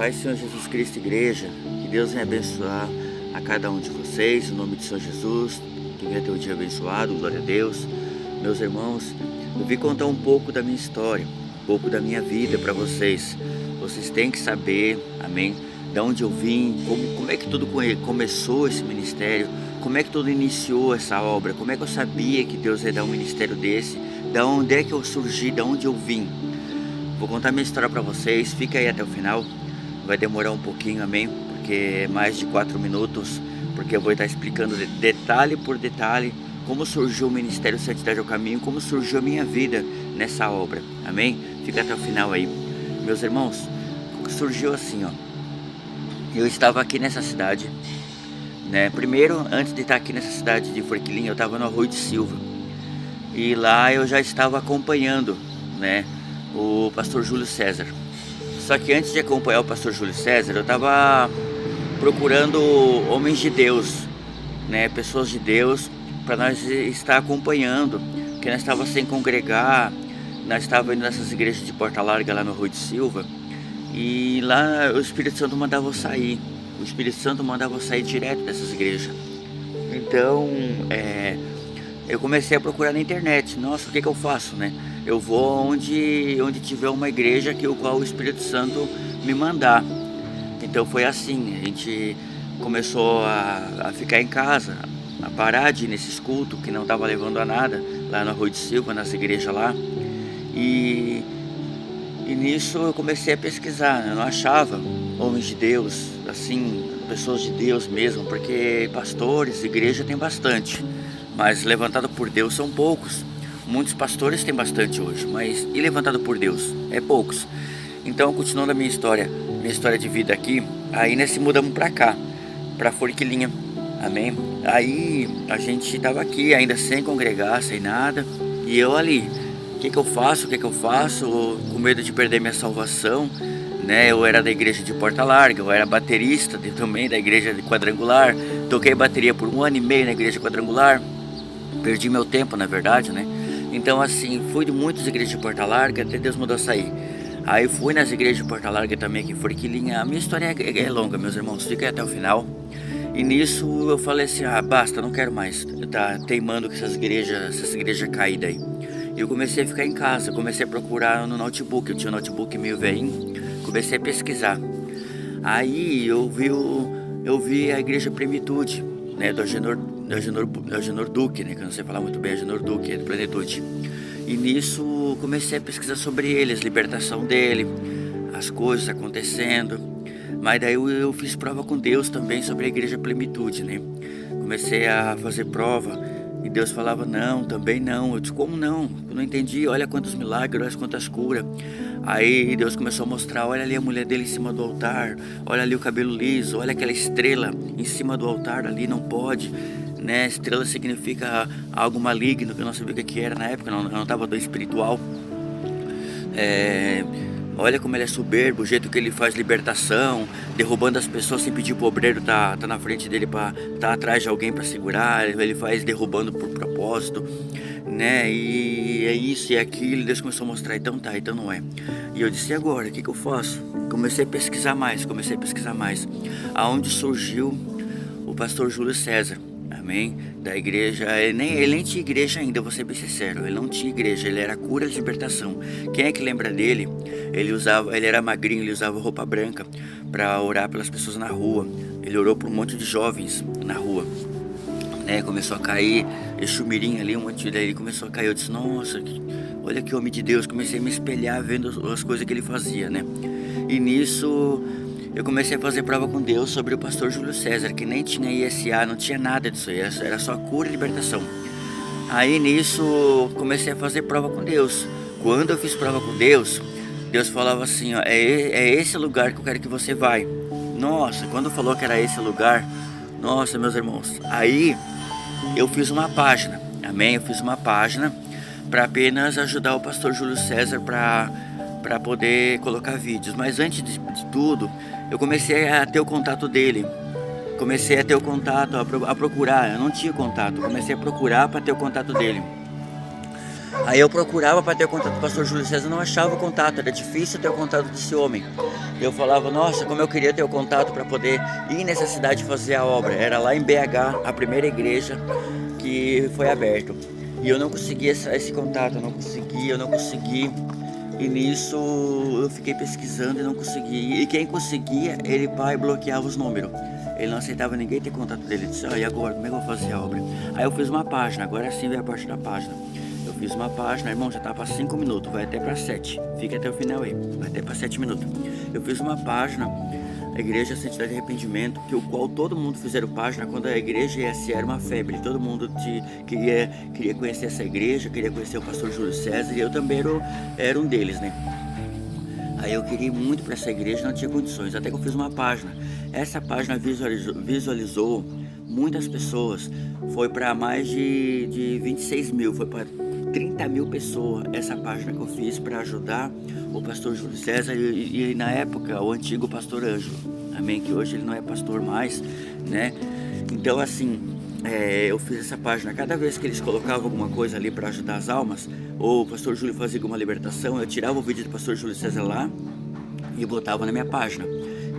paz, Senhor Jesus Cristo, igreja. Que Deus venha abençoar a cada um de vocês, em nome de Senhor Jesus. Que venha ter um dia abençoado, glória a Deus. Meus irmãos, eu vim contar um pouco da minha história, um pouco da minha vida para vocês. Vocês têm que saber, amém, de onde eu vim, como é que tudo começou esse ministério, como é que tudo iniciou essa obra, como é que eu sabia que Deus ia dar um ministério desse, da onde é que eu surgi, da onde eu vim. Vou contar minha história para vocês, fica aí até o final, vai demorar um pouquinho, amém, porque é mais de 4 minutos, porque eu vou estar explicando detalhe por detalhe como surgiu o Ministério Santidade ao Caminho, como surgiu a minha vida nessa obra, amém? Fica até o final aí. Meus irmãos, surgiu assim, ó, eu estava aqui nessa cidade, né, primeiro, antes de estar aqui nessa cidade de Forquilinha, eu estava no Arroio de Silva, e lá eu já estava acompanhando, né, o pastor Júlio César. Só que antes de acompanhar o pastor Júlio César, eu estava procurando homens de Deus, né, pessoas de Deus, para nós estar acompanhando, porque nós estávamos sem congregar, nós estávamos indo nessas igrejas de Porta Larga lá no Arroio de Silva, e lá o Espírito Santo mandava eu sair, o Espírito Santo mandava eu sair direto dessas igrejas. Então, eu comecei a procurar na internet, nossa, o que eu faço, né? Eu vou onde tiver uma igreja que o qual o Espírito Santo me mandar. Então foi assim, a gente começou a ficar em casa, a parar de ir nesses cultos que não estava levando a nada, lá no Arroio de Silva, nas igrejas lá. E nisso eu comecei a pesquisar, né? Eu não achava homens de Deus, assim, pessoas de Deus mesmo, porque pastores, igreja tem bastante, mas levantado por Deus são poucos. Muitos pastores têm bastante hoje, mas e levantado por Deus? É poucos. Então, continuando a minha história de vida aqui, aí nós se mudamos pra cá, pra Forquilinha, amém? Aí a gente tava aqui ainda sem congregar, sem nada, e eu ali, o que eu faço, com medo de perder minha salvação, né? Eu era da igreja de Porta Larga, eu era baterista também da igreja de Quadrangular, toquei bateria por 1 ano e meio na igreja Quadrangular, perdi meu tempo na verdade, né? Então assim, fui de muitas igrejas de Porta Larga até Deus mandou sair. Aí fui nas igrejas de Porta Larga também aqui em Forquilinha. A minha história é longa, meus irmãos, fica aí até o final. E nisso eu falei assim, basta, não quero mais tá teimando com essas igrejas caídas aí. E eu comecei a ficar em casa, comecei a procurar no notebook, eu tinha um notebook meio velhinho, comecei a pesquisar. Aí eu vi a igreja Plenitude, né, do Agenor Duque, né, que eu não sei falar muito bem, Agenor Duque, é do Plenitude. E nisso comecei a pesquisar sobre ele, as libertação dele, as coisas acontecendo. Mas daí eu fiz prova com Deus também sobre a igreja Plenitude, né? Comecei a fazer prova e Deus falava não, também não. Eu disse, como não? Eu não entendi, olha quantos milagres, olha quantas curas. Aí Deus começou a mostrar, olha ali a mulher dele em cima do altar, olha ali o cabelo liso, olha aquela estrela em cima do altar ali, não pode, né? Estrela significa algo maligno, que eu não sabia o que era na época, eu não estava tão espiritual. Olha como ele é soberbo, o jeito que ele faz libertação, derrubando as pessoas sem pedir pro obreiro tá na frente dele, tá atrás de alguém para segurar, ele faz derrubando por propósito, né? E é isso e é aquilo, Deus começou a mostrar, então não é. E eu disse, e agora, o que eu faço? Comecei a pesquisar mais, aonde surgiu o pastor Júlio César, amém? Da igreja, ele nem tinha igreja ainda, vou ser bem sincero, ele não tinha igreja, ele era cura de libertação. Quem é que lembra dele? Ele era magrinho, ele usava roupa branca para orar pelas pessoas na rua. Ele orou por um monte de jovens na rua, né? Começou a cair, Exumirim ali, um monte daí começou a cair. Eu disse, nossa, olha que homem de Deus. Comecei a me espelhar vendo as coisas que ele fazia, né? E nisso eu comecei a fazer prova com Deus sobre o pastor Júlio César, que nem tinha ISA, não tinha nada disso aí, era só cura e libertação. Aí nisso comecei a fazer prova com Deus. Quando eu fiz prova com Deus, Deus falava assim, ó, é esse lugar que eu quero que você vai. Nossa, quando falou que era esse lugar, nossa, meus irmãos, aí eu fiz uma página, amém? Eu fiz uma página para apenas ajudar o pastor Júlio César para poder colocar vídeos. Mas antes de tudo, eu comecei a ter o contato dele. Comecei a ter o contato, a procurar. Eu não tinha contato, comecei a procurar para ter o contato dele. Aí eu procurava para ter o contato do pastor Júlio César, não achava o contato, era difícil ter o contato desse homem. Eu falava, nossa, como eu queria ter o contato para poder ir nessa cidade fazer a obra. Era lá em BH, a primeira igreja que foi aberta. E eu não conseguia esse contato, eu não consegui. E nisso eu fiquei pesquisando e não consegui. E quem conseguia, ele pai bloqueava os números. Ele não aceitava ninguém ter contato dele. Ele disse, e agora, como é que eu vou fazer a obra? Aí eu fiz uma página, agora sim vem a parte da página. Eu fiz uma página, irmão, já tá para 5 minutos, vai até para 7. Fica até o final aí, vai até para 7 minutos. Eu fiz uma página, a Igreja Santidade e Arrependimento, que o qual todo mundo fizeram página quando a igreja ESA era uma febre. Todo mundo queria conhecer essa igreja, queria conhecer o pastor Júlio César, e eu também era um deles, né? Aí eu queria ir muito para essa igreja, não tinha condições, até que eu fiz uma página. Essa página visualizou muitas pessoas, foi para mais de 26 mil, foi para 30 mil pessoas essa página que eu fiz para ajudar o pastor Júlio César e na época o antigo pastor Ângelo, amém, que hoje ele não é pastor mais, né? Então assim, eu fiz essa página, cada vez que eles colocavam alguma coisa ali para ajudar as almas, ou o pastor Júlio fazia alguma libertação, eu tirava o vídeo do pastor Júlio César lá e botava na minha página.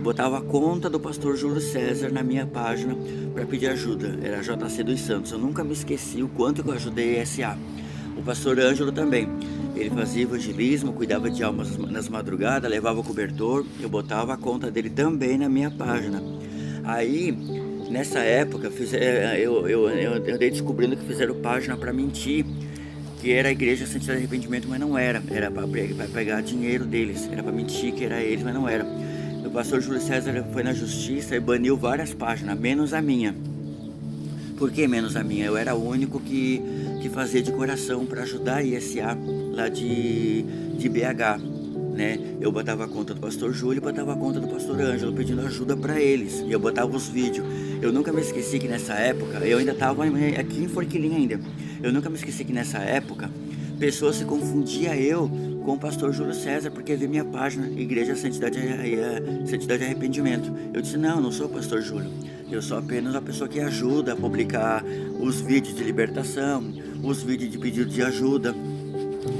Botava a conta do pastor Júlio César na minha página para pedir ajuda, era JC dos Santos. Eu nunca me esqueci o quanto que eu ajudei a SA. O pastor Ângelo também, ele fazia evangelismo, cuidava de almas nas madrugadas, levava o cobertor, eu botava a conta dele também na minha página. Aí, nessa época, eu dei descobrindo que fizeram página para mentir, que era a Igreja Santidade e Arrependimento, mas não era para pegar dinheiro deles, era para mentir que era eles, mas não era. O pastor Júlio César foi na justiça e baniu várias páginas, menos a minha. Por que menos a minha? Eu era o único que fazia de coração para ajudar a ISA lá de BH, né? Eu botava a conta do pastor Júlio e botava a conta do pastor Ângelo pedindo ajuda para eles. E eu botava os vídeos. Eu nunca me esqueci que nessa época, eu ainda estava aqui em Forquilinha ainda. Eu nunca me esqueci que nessa época, pessoas se confundiam eu com o pastor Júlio César, porque vi minha página, Igreja Santidade e Arrependimento. Eu disse, não sou o pastor Júlio. Eu sou apenas a pessoa que ajuda a publicar os vídeos de libertação, os vídeos de pedido de ajuda.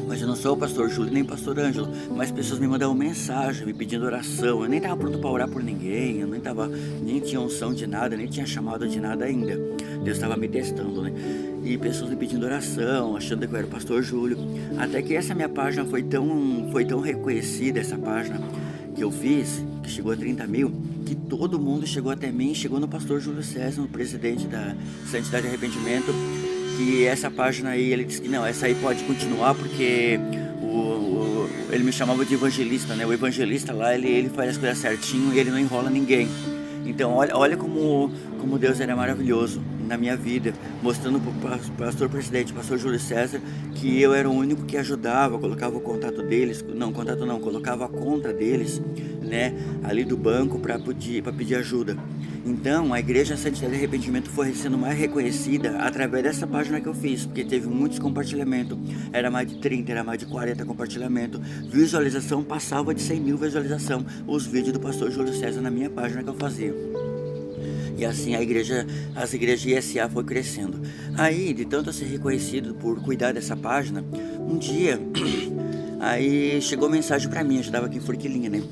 Mas eu não sou o pastor Júlio nem o pastor Ângelo. Mas pessoas me mandavam mensagem, me pedindo oração. Eu nem estava pronto para orar por ninguém, eu nem tinha unção de nada, nem tinha chamado de nada ainda. Deus estava me testando, né? E pessoas me pedindo oração, achando que eu era o pastor Júlio. Até que essa minha página foi tão reconhecida, essa página que eu fiz, que chegou a 30 mil, que todo mundo chegou até mim, chegou no pastor Júlio César, no presidente da Santidade e Arrependimento, que essa página aí, ele disse que não, essa aí pode continuar porque ele me chamava de evangelista, né? O evangelista lá, ele faz as coisas certinho e ele não enrola ninguém. Então olha como Deus era maravilhoso na minha vida, mostrando para o pastor presidente, pastor Júlio César, que eu era o único que ajudava, colocava o contato deles, colocava a conta deles, né, ali do banco para pedir ajuda. Então a Igreja Santidade e Arrependimento foi sendo mais reconhecida através dessa página que eu fiz, porque teve muitos compartilhamentos, era mais de 30, era mais de 40 compartilhamentos, visualização passava de 100 mil visualização, os vídeos do pastor Júlio César na minha página que eu fazia. E assim as igrejas ISA foi crescendo. Aí, de tanto ser reconhecido por cuidar dessa página, um dia, aí chegou mensagem para mim, eu estava aqui em Forquilinha, né?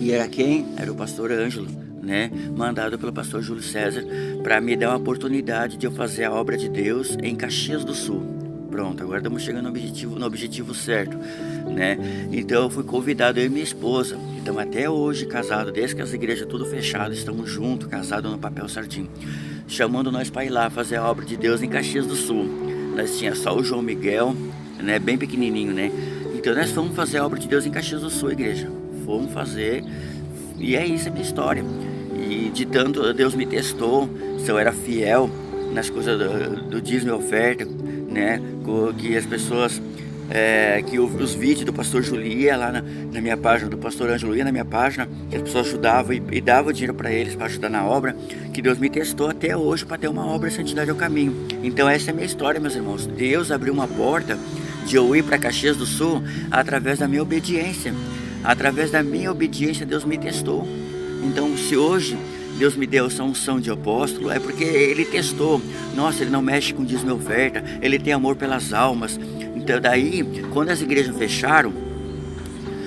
E era quem? Era o pastor Ângelo, né? Mandado pelo pastor Júlio César para me dar uma oportunidade de eu fazer a obra de Deus em Caxias do Sul. Pronto, agora estamos chegando no objetivo certo, né? Então eu fui convidado, eu e minha esposa, estamos até hoje casados, desde que as igrejas tudo fechado, estamos juntos, casados no papel certinho, chamando nós para ir lá fazer a obra de Deus em Caxias do Sul. Nós tinha só o João Miguel, né? Bem pequenininho, né? Então nós fomos fazer a obra de Deus em Caxias do Sul, igreja. Fomos fazer, e é isso a minha história. E de tanto Deus me testou, se eu era fiel nas coisas do dízimo e oferta, né? Que as pessoas, que os vídeos do pastor Júlio ia lá na minha página, do pastor Ângelo ia na minha página, que as pessoas ajudavam e davam dinheiro para eles para ajudar na obra, que Deus me testou até hoje para ter uma obra de santidade ao caminho. Então essa é a minha história, meus irmãos. Deus abriu uma porta de eu ir para Caxias do Sul através da minha obediência. Através da minha obediência Deus me testou. Então se hoje Deus me deu essa unção de apóstolo, é porque Ele testou. Nossa, ele não mexe com dízimo e oferta, ele tem amor pelas almas, Então daí, quando as igrejas fecharam,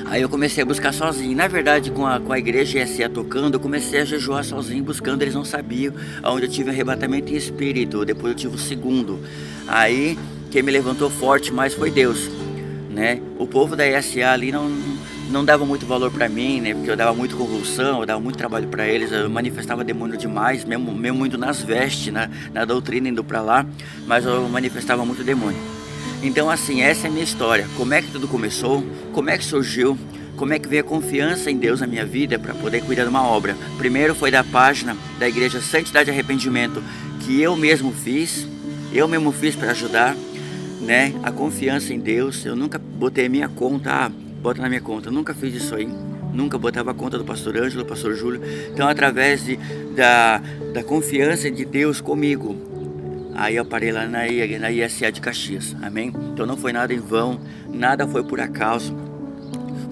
aí eu comecei a buscar sozinho. Na verdade, com a igreja ESA tocando, eu comecei a jejuar sozinho, buscando. Eles não sabiam. Onde eu tive arrebatamento em espírito, depois eu tive o segundo. Aí, quem me levantou forte mais foi Deus, né? O povo da ESA ali não dava muito valor pra mim, né? Porque eu dava muito convulsão, eu dava muito trabalho pra eles. Eu manifestava demônio demais, mesmo indo nas vestes, na doutrina, indo pra lá. Mas eu manifestava muito demônio. Então assim, essa é a minha história. Como é que tudo começou? Como é que surgiu? Como é que veio a confiança em Deus na minha vida para poder cuidar de uma obra? Primeiro foi da página da Igreja Santidade e Arrependimento, que eu mesmo fiz para ajudar, né? A confiança em Deus. Eu nunca botei a minha conta, bota na minha conta. Eu nunca fiz isso aí. Nunca botava a conta do pastor Ângelo, do pastor Júlio. Então através da confiança de Deus comigo, aí eu parei lá na ESA de Caxias, amém? Então não foi nada em vão, nada foi por acaso.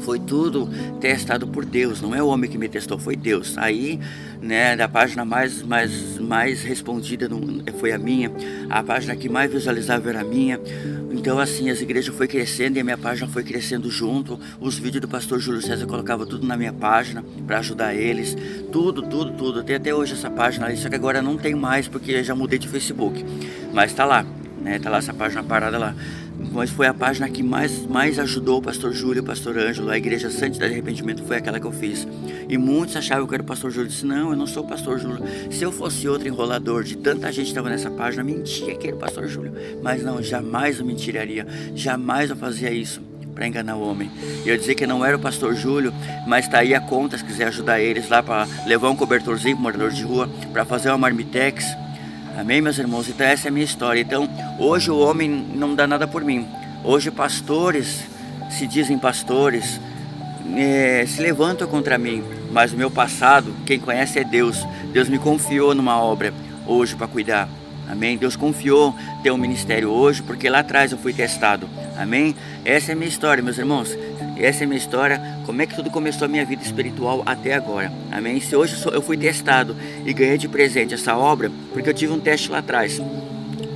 Foi tudo testado por Deus, não é o homem que me testou, foi Deus. Aí, né, da página mais respondida foi a minha, a página que mais visualizava era a minha. Então assim, as igrejas foi crescendo e a minha página foi crescendo junto. Os vídeos do pastor Júlio César eu colocava tudo na minha página para ajudar eles. Tudo. Tem até hoje essa página ali, só que agora não tem mais porque eu já mudei de Facebook. Mas tá lá, né? Tá lá essa página parada lá. Mas foi a página que mais ajudou o pastor Júlio e o pastor Ângelo. A Igreja Santidade e Arrependimento foi aquela que eu fiz. E muitos achavam que eu era o pastor Júlio. Eu disse, não, eu não sou o pastor Júlio. Se eu fosse outro enrolador, de tanta gente que estava nessa página, mentia que era o pastor Júlio. Mas não, jamais eu mentiraria. Jamais eu fazia isso para enganar o homem. Eu dizia que não era o pastor Júlio, mas tá aí a conta, se quiser ajudar eles lá para levar um cobertorzinho para morador de rua, para fazer uma marmitex. Amém, meus irmãos? Então essa é a minha história. Então hoje o homem não dá nada por mim. Hoje pastores, se dizem pastores, se levantam contra mim. Mas o meu passado, quem conhece é Deus. Deus me confiou numa obra hoje para cuidar. Amém? Deus confiou ter um ministério hoje, porque lá atrás eu fui testado. Amém? Essa é a minha história, meus irmãos. Essa é a minha história, como é que tudo começou a minha vida espiritual até agora. Amém? Se hoje eu fui testado e ganhei de presente essa obra, porque eu tive um teste lá atrás.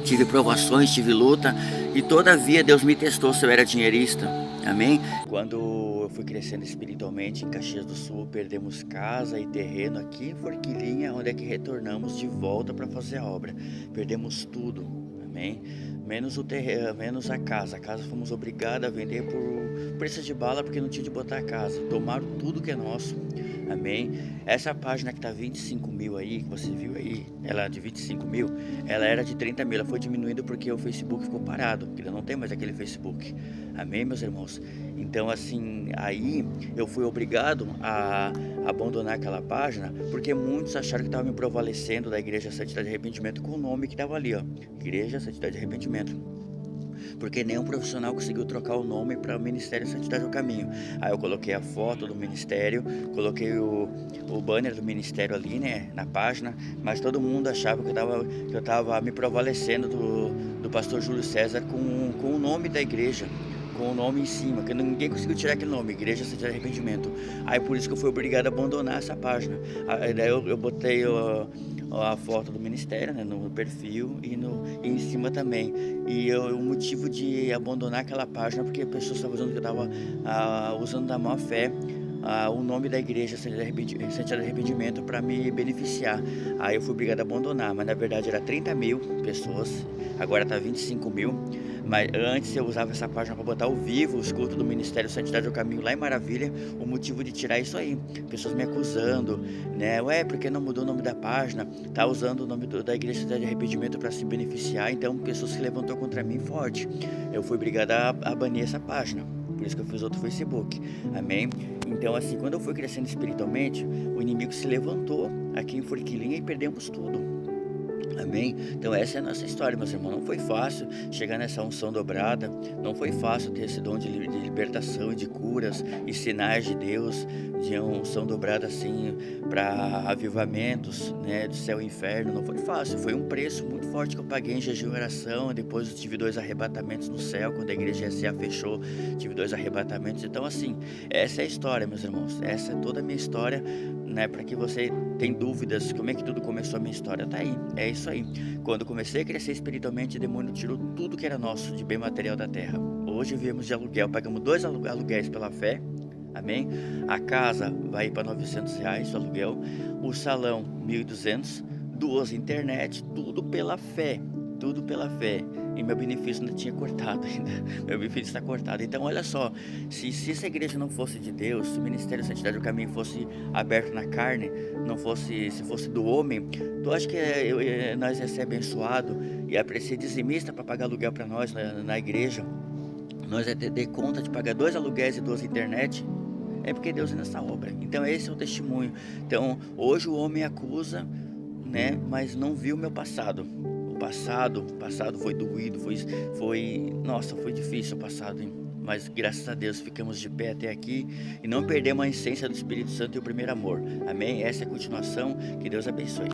Tive provações, tive luta, e todavia Deus me testou se eu era dinheirista. Amém? Quando eu fui crescendo espiritualmente em Caxias do Sul, perdemos casa e terreno aqui em Forquilinha, onde é que retornamos de volta para fazer a obra. Perdemos tudo. Amém? Menos o terreno, menos a casa. A casa fomos obrigados a vender por preço de bala, porque não tinha de botar a casa. Tomaram tudo que é nosso. Amém? Essa página que tá 25 mil aí, que você viu aí, ela de 25 mil, ela era de 30 mil. Ela foi diminuindo porque o Facebook ficou parado, porque não tem mais aquele Facebook. Amém, meus irmãos? Então assim, aí eu fui obrigado a abandonar aquela página, porque muitos acharam que estava me provalecendo da Igreja Santidade e Arrependimento com o nome que estava ali, ó, Igreja Santidade e Arrependimento. Porque nenhum profissional conseguiu trocar o nome para o Ministério Santidade ao Caminho. Aí eu coloquei a foto do ministério, coloquei o banner do ministério ali, né, na página, mas todo mundo achava que eu tava me provalecendo do pastor Júlio César com o nome da igreja, com o nome em cima, que ninguém conseguiu tirar aquele nome, Igreja Santidade e Arrependimento. Aí por isso que eu fui obrigado a abandonar essa página. Aí daí eu botei a foto do ministério, né, no perfil e em cima também. E o motivo de abandonar aquela página, porque a pessoa estava usando que eu estava usando da má fé o nome da Igreja Santidade e Arrependimento para me beneficiar. Aí eu fui obrigado a abandonar, mas na verdade era 30 mil pessoas, agora tá 25 mil. Mas antes eu usava essa página para botar ao vivo os cultos do Ministério Santidade ao Caminho lá em Maravilha. O motivo de tirar isso aí, pessoas me acusando, né? Ué, por que não mudou o nome da página? Tá usando o nome da Igreja Santidade de Arrependimento para se beneficiar. Então pessoas se levantou contra mim forte. Eu fui obrigado a banir essa página. Por isso que eu fiz outro Facebook. Amém? Então assim, quando eu fui crescendo espiritualmente, o inimigo se levantou aqui em Forquilinha e perdemos tudo. Amém? Então essa é a nossa história, meus irmãos. Não foi fácil chegar nessa unção dobrada. Não foi fácil ter esse dom de libertação e de curas e sinais de Deus, de unção dobrada assim para avivamentos, né, do céu e inferno. Não foi fácil. Foi um preço muito forte que eu paguei em jejum e oração. Depois eu tive 2 arrebatamentos no céu, quando a igreja ESA fechou, tive 2 arrebatamentos. Então assim, essa é a história, meus irmãos. Essa é toda a minha história, né, para que você tenha dúvidas como é que tudo começou a minha história. Tá aí, é isso aí. Quando comecei a crescer espiritualmente, o demônio tirou tudo que era nosso de bem material da terra. Hoje vivemos de aluguel, pagamos 2 aluguéis pela fé. Amém? A casa vai para R$ 900 o aluguel, o salão 1.200, 2 internet, tudo pela fé, tudo pela fé. E meu benefício ainda tinha cortado ainda, meu benefício está cortado. Então olha só, se essa igreja não fosse de Deus, se o Ministério Santidade do Caminho fosse aberto na carne, não fosse, se fosse do homem, tu acha que nós ia ser abençoado, ia ser dizimista para pagar aluguel para nós na igreja? Nós ia ter conta de pagar 2 aluguéis e 2 internet? É porque Deus é nessa obra. Então esse é o testemunho. Então hoje o homem acusa, né? Mas não viu o meu passado. O passado foi doído, nossa, foi difícil o passado, hein? Mas graças a Deus ficamos de pé até aqui e não perdemos a essência do Espírito Santo e o primeiro amor. Amém? Essa é a continuação. Que Deus abençoe.